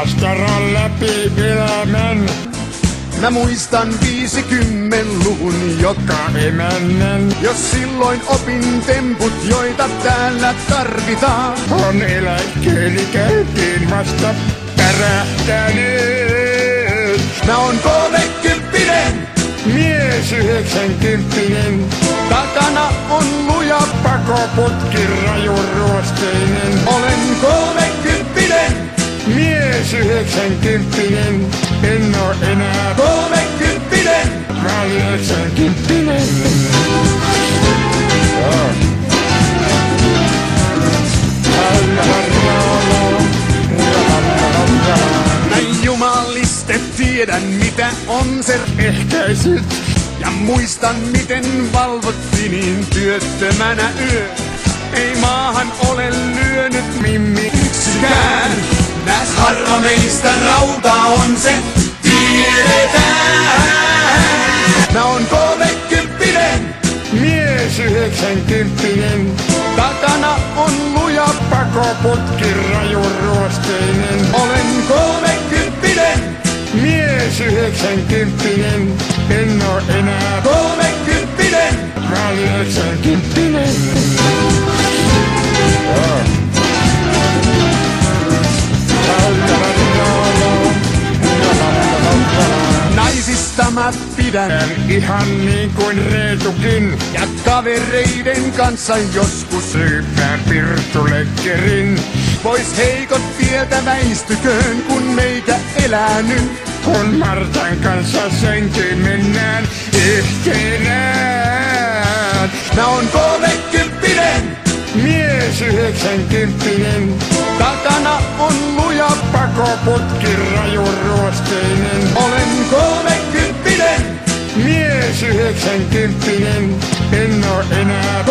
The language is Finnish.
Maskaran läpi elämän. Mä muistan 50-luvun joka emännän. Jos silloin opin temput, joita täällä tarvitaan. On eläkkeeni käytiin vasta pärähtänyt. Mä oon 30, mies 90. takana on luja. Pakoputki rajuruosteinen. Olen 30, Mies 90. En oo enää 30. mä olin 90. Näin jumaliste tiedän mitä on se Ehkäisyt ja muistan miten valvottiin niin työttömänä yö. Ei maahan ole lyönyt mimmi yksikään. Näs harva meistä rauta on se, tiedetään. Mä oon 30, mies 90. takana on luja. Pakoputki rajuruosteinen. Olen 30, Mies 90. En oo enää 30. mä olin 90. Naisista mä pidän Ihan niin kuin Reetukin. ja kavereiden kanssa joskus Syypään pirtulekkerin. pois heikot tieltä väistyköön kun meikä elää nyt. Kun Martan kanssa senkin mennään yhtenään. Mä oon 30, Mies 90. takana on luja. Pakoputki rajuruosteinen. Olen 30, Mies 90. En oo enää